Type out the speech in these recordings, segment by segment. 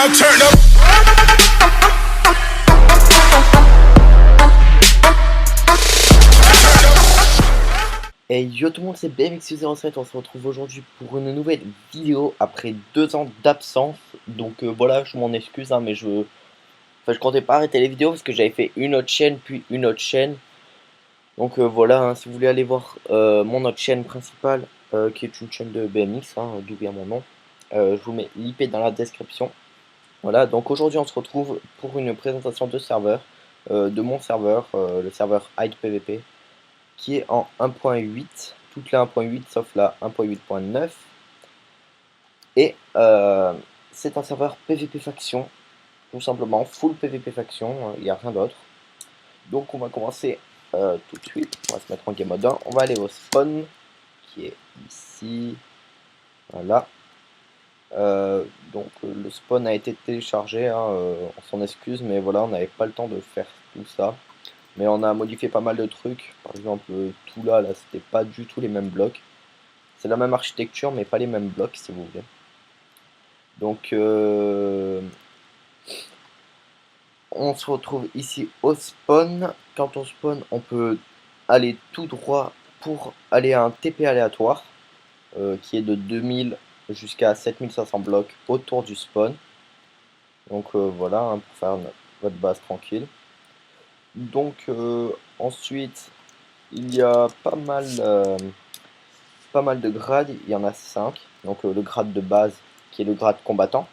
now turn up. Hey yo tout le monde, c'est BMX07, on se retrouve aujourd'hui pour une nouvelle vidéo après 2 ans d'absence. Donc voilà, je m'en excuse, hein, mais je comptais pas arrêter les vidéos parce que j'avais fait une autre chaîne, puis une autre chaîne. Donc voilà, hein, si vous voulez aller voir mon autre chaîne principale, qui est une chaîne de BMX, hein, d'où vient mon nom, je vous mets l'IP dans la description. Voilà, donc aujourd'hui on se retrouve pour une présentation de serveur, de mon serveur, le serveur HidePVP, qui est en 1.8, toutes les 1.8 sauf la 1.8.9. Et c'est un serveur PVP faction, tout simplement, full PVP faction, il n'y a rien d'autre. Donc on va commencer tout de suite, on va se mettre en game mode 1, on va aller au spawn, qui est ici, voilà. Donc le spawn a été téléchargé, hein, on s'en excuse, mais voilà, on n'avait pas le temps de faire tout ça. Mais on a modifié pas mal de trucs, par exemple tout là c'était pas du tout les mêmes blocs. C'est la même architecture mais pas les mêmes blocs si vous voulez. Donc on se retrouve ici au spawn. Quand on spawn on peut aller tout droit pour aller à un TP aléatoire qui est de 2000 jusqu'à 7500 blocs autour du spawn. Donc voilà, hein, pour faire votre base tranquille. Donc ensuite il y a pas mal de grades, il y en a 5. Donc le grade de base qui est le grade combattant.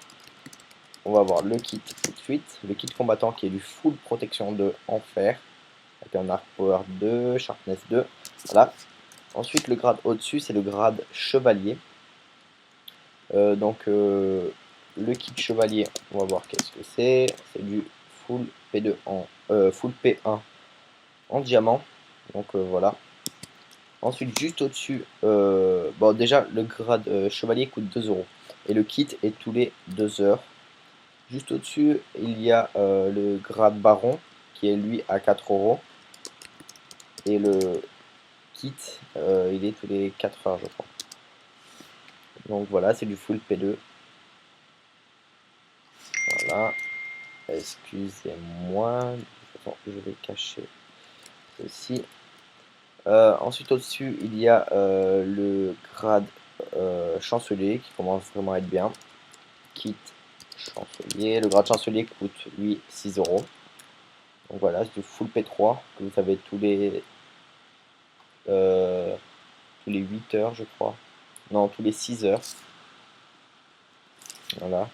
On va voir le kit tout de suite. Le kit combattant qui est du full protection de enfer. Avec un arc power 2, sharpness 2. Voilà. Ensuite le grade au-dessus c'est le grade chevalier. Le kit chevalier, on va voir qu'est-ce que c'est. C'est du full P2 en full P1 en diamant. Donc voilà. Ensuite, juste au-dessus, bon, déjà le grade chevalier coûte 2 euros et le kit est tous les 2 heures. Juste au-dessus, il y a le grade baron qui est lui à 4 euros et le kit il est tous les 4 heures, je crois. Donc voilà, c'est du full P2. Voilà, excusez-moi, je vais cacher ceci. Ensuite au-dessus il y a le grade chancelier qui commence vraiment à être bien. Kit chancelier, le grade chancelier coûte lui 6 euros. Donc voilà, c'est du full P3 que vous avez tous les 8 heures je crois. Non, tous les 6 heures. Voilà.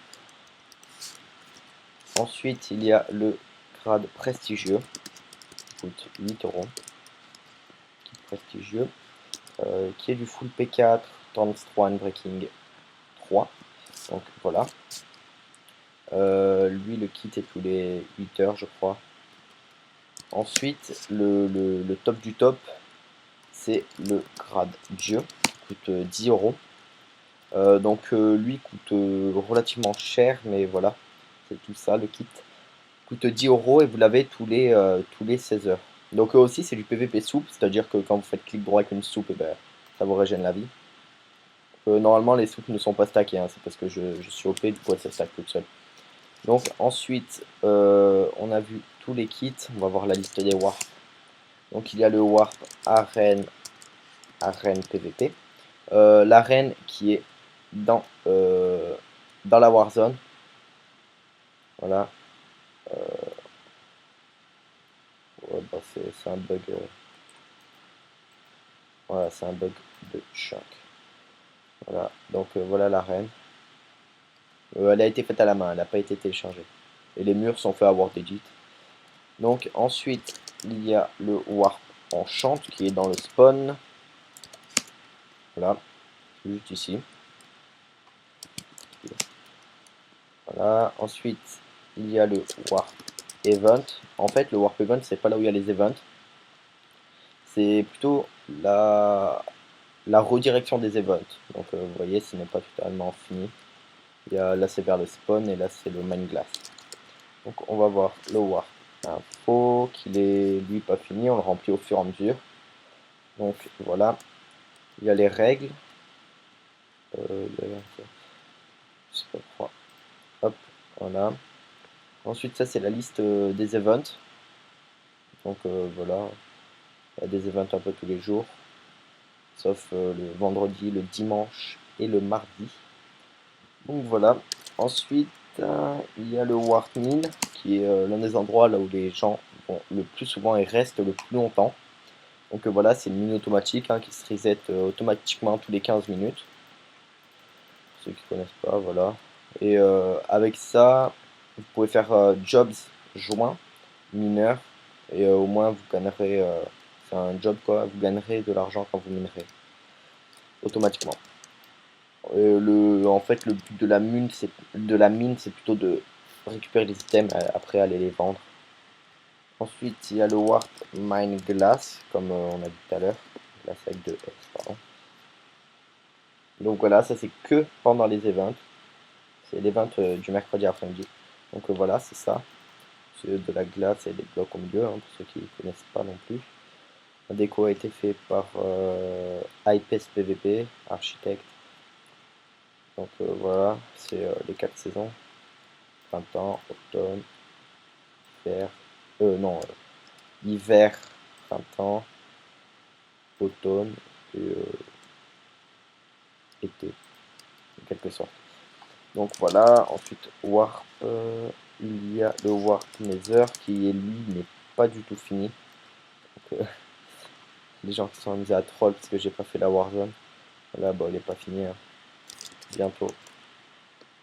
Ensuite il y a le grade prestigieux qui coûte 8 euros. Prestigieux. Qui est du full P4, Turns 3 Breaking 3. Donc voilà. Lui le kit est tous les 8 heures je crois. Ensuite le top du top c'est le grade Dieu qui coûte 10 euros. Donc lui coûte relativement cher mais voilà, c'est tout ça. Le kit coûte 10 euros et vous l'avez tous les 16 heures. Donc aussi c'est du PVP souple, c'est à dire que quand vous faites clic droit avec une soupe, et ben, ça vous régène la vie. Normalement les soupes ne sont pas stackées, hein, c'est parce que je suis OP, du coup ça stack toute seule. Donc ensuite on a vu tous les kits, on va voir la liste des warps. Donc il y a le warp arène PVP, l'arène qui est dans la Warzone. Voilà. Ouais, bah c'est un bug. Voilà, c'est un bug de choc. Voilà, donc voilà l'arène. Elle a été faite à la main, elle n'a pas été téléchargée. Et les murs sont faits à World Edit. Donc ensuite, il y a le warp enchant qui est dans le spawn. Voilà, juste ici. Voilà, ensuite, il y a le warp event. En fait, le warp event, c'est pas là où il y a les events. C'est plutôt la redirection des events. Donc vous voyez, ce n'est pas totalement fini. Là c'est vers le spawn et là c'est le main glass. Donc on va voir le warp info, qu'il est lui pas fini, on le remplit au fur et à mesure. Donc voilà, il y a les règles. Je sais pas pourquoi. Hop, Voilà. Ensuite, ça c'est la liste des events. Donc voilà, il y a des events un peu tous les jours, sauf le vendredi, le dimanche et le mardi. Donc voilà. Ensuite, il y a le Warpmin, qui est l'un des endroits là où les gens vont le plus souvent et restent le plus longtemps. Donc voilà, c'est une mine automatique qui se reset automatiquement tous les 15 minutes. Pour ceux qui ne connaissent pas, voilà. Et avec ça, vous pouvez faire jobs joints, mineurs, et au moins vous gagnerez, c'est un job quoi, vous gagnerez de l'argent quand vous minerez, automatiquement. En fait, le but de la mine, c'est plutôt de récupérer les items, après aller les vendre. Ensuite, il y a le Warp Mine Glass, comme on a dit tout à l'heure. Glass avec 2 S, pardon. Donc voilà, ça c'est que pendant les events. C'est l'event du mercredi après-midi. Donc voilà, c'est ça. C'est de la glace et des blocs au milieu, pour ceux qui ne connaissent pas non plus. La déco a été fait par IPS PVP, architecte. Donc voilà, c'est les 4 saisons. Printemps, automne, hiver. Non, hiver, printemps, automne et été, en quelque sorte. Donc voilà, ensuite Warp, il y a le Warp Nether qui lui n'est pas du tout fini. Donc, les gens qui sont amusés à troll parce que j'ai pas fait la Warzone, là bah il est pas fini, bientôt.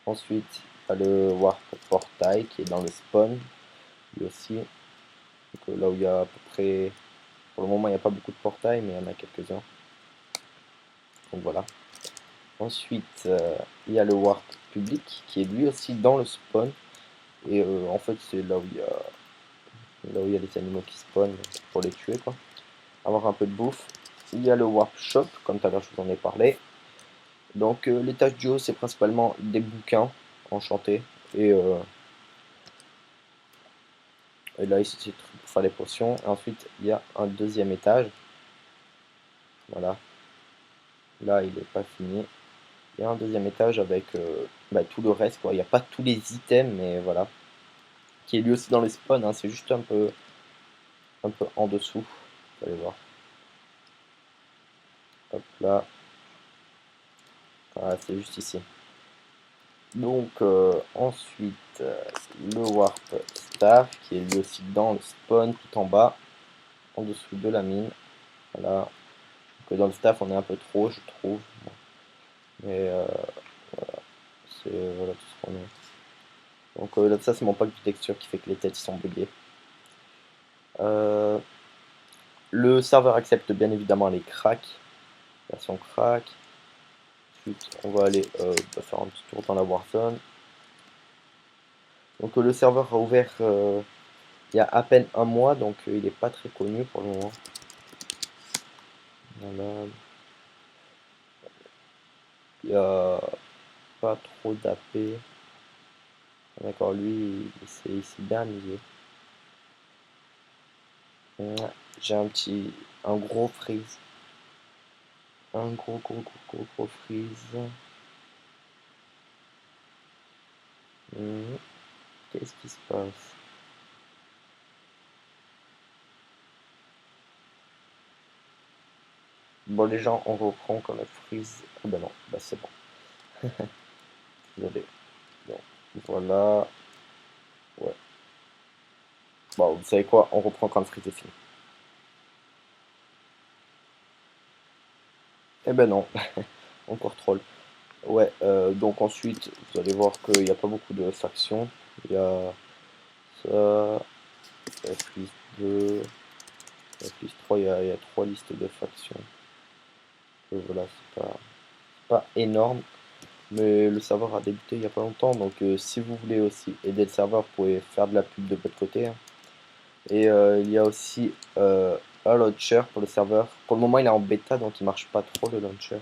Ensuite il y a le Warp Portail qui est dans le spawn, lui aussi. Donc, là où il y a à peu près, pour le moment il n'y a pas beaucoup de portails mais il y en a quelques-uns. Donc voilà. Ensuite il y a le Warp Public qui est lui aussi dans le spawn. Et en fait c'est là où il y a les animaux qui spawnent pour les tuer quoi. Avoir un peu de bouffe. Il y a le Warp Shop, comme tout à l'heure je vous en ai parlé. Donc les tâches du haut c'est principalement des bouquins enchantés. Et, et là ici c'est pour faire les potions. Et ensuite il y a un deuxième étage. Voilà. Là il n'est pas fini. Il y a un deuxième étage avec tout le reste quoi. Il n'y a pas tous les items mais voilà. Qui est lui aussi dans les spawns, c'est juste un peu en dessous. Vous allez voir. Hop là. Voilà, c'est juste ici. Donc ensuite le Warp Staff qui est lui aussi dans le spawn tout en bas, en dessous de la mine. Voilà. Donc, dans le staff on est un peu trop je trouve. Mais voilà, c'est voilà tout ce qu'on est. Donc là ça c'est mon pack de texture qui fait que les têtes sont buggées. Le serveur accepte bien évidemment les cracks, version crack. Ensuite on va aller faire un petit tour dans la Warzone. Donc le serveur a ouvert il y a à peine un mois, donc il n'est pas très connu pour le moment. Voilà. Il n'y a pas trop d'AP. D'accord, lui, il s'est bien amusé. J'ai un gros freeze. Un gros freeze. Qu'est-ce qui se passe? Bon, les gens, on reprend quand le freeze. Ah ben non, bah c'est bon. Désolé. Bon, voilà. Ouais. Bon, vous savez quoi? On reprend quand le freeze est fini. Eh ben non, encore troll. Ouais, donc ensuite, vous allez voir qu'il n'y a pas beaucoup de factions. Il y a ça, plus 2, plus 3, il y a 3 listes de factions. Et voilà, pas énorme, mais le serveur a débuté il n'y a pas longtemps, donc si vous voulez aussi aider le serveur, vous pouvez faire de la pub de votre côté. Et il y a aussi un launcher pour le serveur. Pour le moment, il est en bêta, donc il marche pas trop le launcher.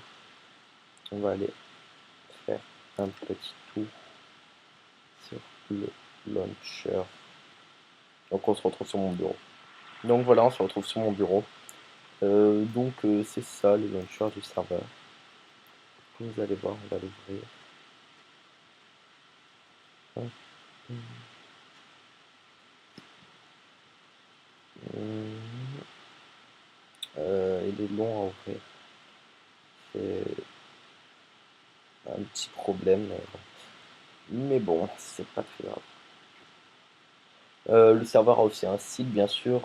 On va aller faire un petit tour sur le launcher. Donc on se retrouve sur mon bureau. Donc voilà, on se retrouve sur mon bureau. C'est ça le launcher du serveur. Vous allez voir, on va l'ouvrir. Il est long à ouvrir. C'est un petit problème. Mais bon, c'est pas très grave. Le serveur a aussi un site, bien sûr.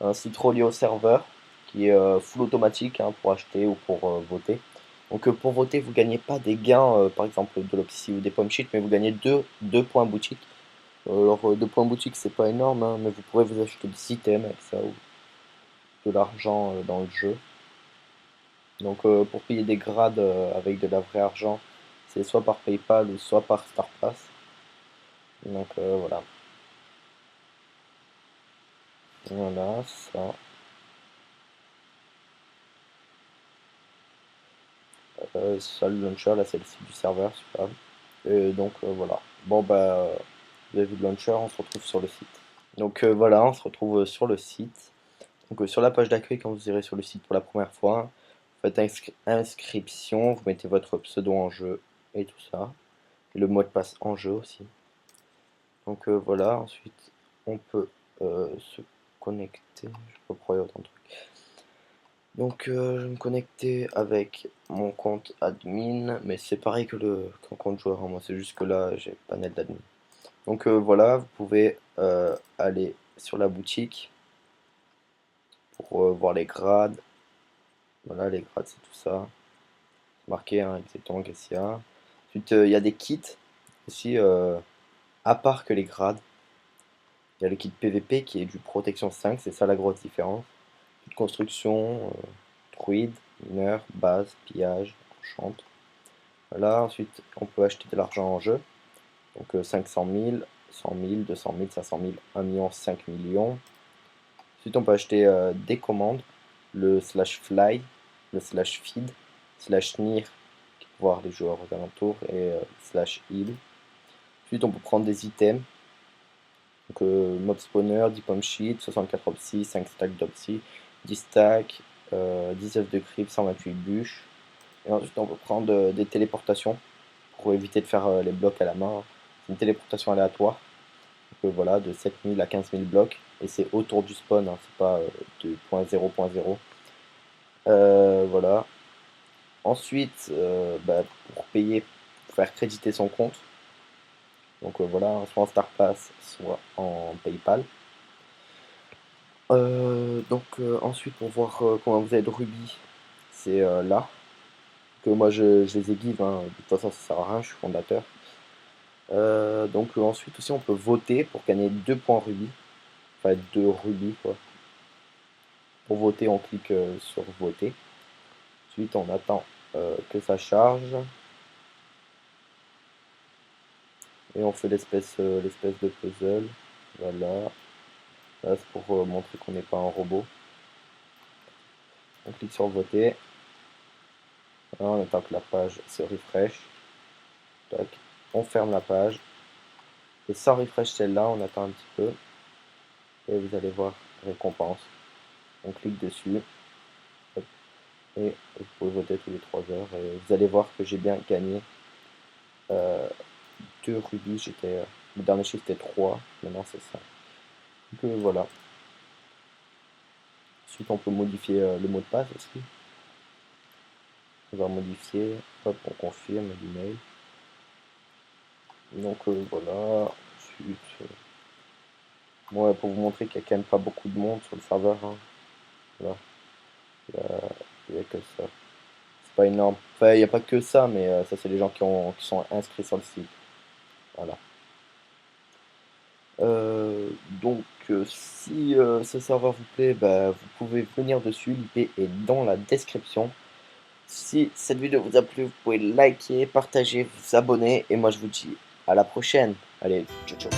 Un site relié au serveur qui est full automatique hein, pour acheter ou pour voter. Donc pour voter, vous gagnez pas des gains, par exemple de l'Oxy ou des pommes cheats, mais vous gagnez deux points boutique. Alors 2 points boutique, c'est pas énorme, hein, mais vous pourrez vous acheter des items avec ça ou de l'argent dans le jeu. Donc pour payer des grades avec de la vraie argent, c'est soit par PayPal ou soit par StarPass. Donc voilà. Voilà, ça. Ça le launcher, là c'est le site du serveur, super. Et donc voilà. Bon bah vous avez vu le launcher, on se retrouve sur le site. Donc voilà, on se retrouve sur le site. Donc sur la page d'accueil, quand vous irez sur le site pour la première fois, vous faites inscription, vous mettez votre pseudo en jeu et tout ça. Et le mot de passe en jeu aussi. Donc voilà, ensuite on peut se connecter. Je sais pas pourquoi il y a autant de trucs. Donc je vais me connecter avec mon compte admin, mais c'est pareil que qu'un compte joueur, hein. Moi c'est juste que là j'ai panel d'admin. Donc voilà, vous pouvez aller sur la boutique pour voir les grades. Voilà, les grades c'est tout ça. C'est marqué hein, exactement qu'est-ce qu'il y a. Ensuite il y a des kits aussi, à part que les grades. Il y a le kit PVP qui est du protection 5, c'est ça la grosse différence. Kit construction, druide, mineur, base, pillage, enchante. Voilà, ensuite on peut acheter de l'argent en jeu. Donc 500 000, 100 000, 200 000, 500 000, 1 million, 5 millions. Ensuite on peut acheter des commandes, le slash fly, le slash feed, slash near, qui peut voir les joueurs aux alentours, et slash heal. Ensuite on peut prendre des items. Donc mob spawner, 10 pommes sheet, 64 opsy, 5 stacks d'opsy, 10 stacks, 10 œufs de creep, 128 bûches. Et ensuite on peut prendre des téléportations pour éviter de faire les blocs à la main. C'est une téléportation aléatoire. Donc voilà, de 7000 à 15 000 blocs. Et c'est autour du spawn, hein, c'est pas de point 0.0. Voilà. Ensuite, bah, pour payer, pour faire créditer son compte. Donc voilà, soit en StarPass, soit en PayPal. Donc ensuite pour voir comment vous avez de rubis, c'est là. Que moi je les ai give, hein. De toute façon ça sert à rien, je suis fondateur. Donc ensuite aussi on peut voter pour gagner 2 points rubis. Enfin 2 rubis quoi. Pour voter on clique sur voter. Ensuite on attend que ça charge. Et on fait l'espèce de puzzle. Voilà. Là c'est pour montrer qu'on n'est pas un robot. On clique sur voter. Voilà, on attend que la page se refresh. Tac. On ferme la page. Et sans refresh celle-là, on attend un petit peu. Et vous allez voir récompense. On clique dessus. Hop, et vous pouvez voter tous les 3 heures. Et vous allez voir que j'ai bien gagné 2 rubis. Le dernier chiffre était 3. Maintenant c'est ça. Donc voilà. Ensuite on peut modifier le mot de passe aussi. On va modifier. Hop, on confirme l'email. Donc voilà. Ensuite. Moi, pour vous montrer qu'il n'y a quand même pas beaucoup de monde sur le serveur, hein. Voilà. Il y a que ça. C'est pas énorme. Enfin, il n'y a pas que ça, mais ça, c'est les gens qui sont inscrits sur le site. Voilà. Donc, si ce serveur vous plaît, bah, vous pouvez venir dessus. L'IP est dans la description. Si cette vidéo vous a plu, vous pouvez liker, partager, vous abonner. Et moi, je vous dis à la prochaine. Allez, ciao, ciao.